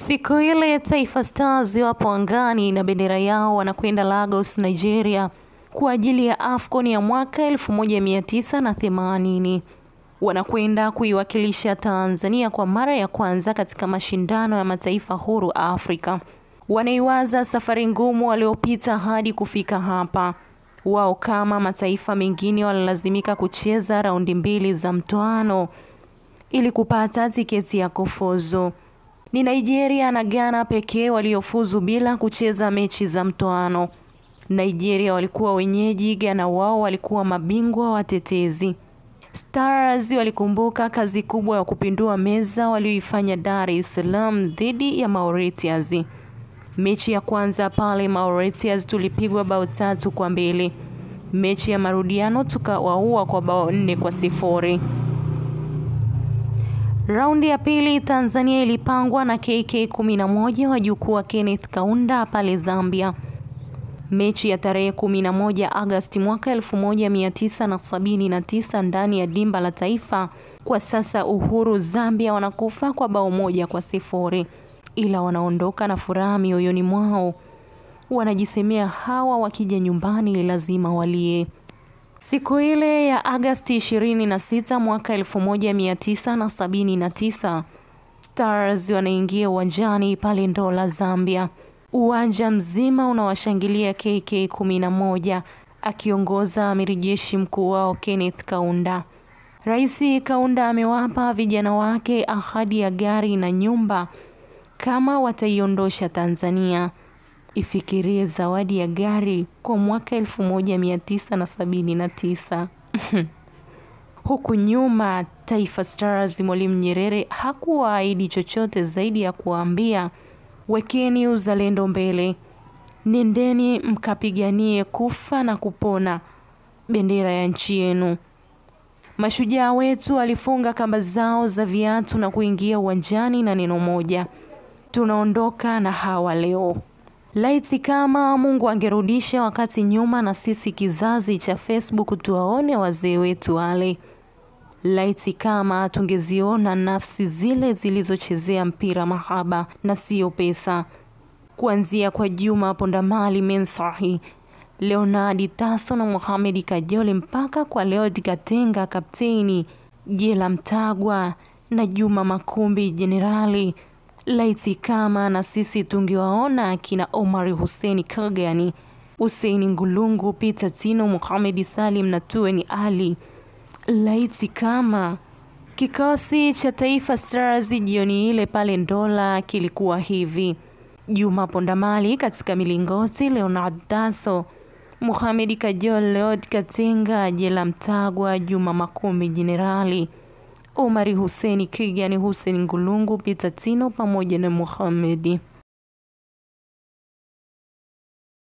Siku ile Taifa Stars wapo angani na bendera yao wanakwenda Lagos, Nigeria kwa ajili ya AFCON ya mwaka 1980. Wanakwenda kuiwakilisha Tanzania kwa mara ya kwanza katika mashindano ya mataifa huru Afrika. Wanaiwaza safari ngumu waliopita hadi kufika hapa. Wao kama mataifa mengine walilazimika kucheza raundi 2 za mtoano ili kupata tiketi ya kufuzu. Ni Nigeria na Ghana pekee waliofuzu bila kucheza mechi za mtoano. Nigeria walikuwa wenyeji, Ghana wao walikuwa mabingwa watetezi. Stars walikumbuka kazi kubwa ya kupindua meza walioifanya Dar es Salaam dhidi ya Mauritius. Mechi ya kwanza pale Mauritius tulipigwa bao 3-2. Mechi ya marudiano tukawaua kwa bao 4-0. Raundi ya pili Tanzania ilipangwa na KK11 wajukuu wa Kenneth Kaunda pale Zambia. Mechi ya tarehe 11 Agosti mwaka 1979 ndani ya dimba la Taifa. Kwa sasa Uhuru Zambia wanakufa kwa bao 1-0. Ila wanaondoka na furaha mioyoni mwao. Wanajisemea hawa wakija nyumbani lazima walie. Siku ile ya Agosti 26 mwaka 1979, Stars wanaingia uwanjani pale Ndola, Zambia. Uwanja mzima unawashangilia KK11 akiongoza amiri jeshi mkuu wao Kenneth Kaunda. Rais Kaunda amewapa vijana wake ahadi ya gari na nyumba kama wataiondosha Tanzania. Ifikirie zawadi ya gari kwa mwaka 1979. Huku nyuma Taifa Stars Mwalimu Nyerere hakuwaahidi chochote zaidi ya kuambia, wekeni uzalendo mbele. Nendeni mkapiganie kufa na kupona bendera ya nchi yenu. Mashujaa wetu walifunga kamba zao za viatu na kuingia uwanjani na neno moja: tunaondoka na hawa leo. Laiti kama Mungu angerudisha wakati nyuma na sisi kizazi cha Facebook tuwaone wazee wetu wale. Laiti kama tungeziona nafsi zile zilizochezea mpira mahaba na sio pesa. Kuanzia kwa Juma Pondamali Mensahi, Leonard Tasso na Mohamed Kajole mpaka kwa Leod Katenga kapteni, Jela Mtagwa na Juma Makumbi jenerali. Laiti kama na sisi tungewaona akina Omar Hussein Kagani, Hussein Ngulungu, Peter Tino, Mohamed Salim na Tueni Ali. Laiti kama kikosi cha Taifa Stars jioni ile pale Ndola kilikuwa hivi: Juma Pondamali katika milingoti, Leonard Tasso, Mohamed Kajole, Leod Katenga, Jela Mtagwa, Juma Makumbi jenerali, Omar Hussein Kagani, Hussein Ngulungu, Peter Tino pamoja na Mohamed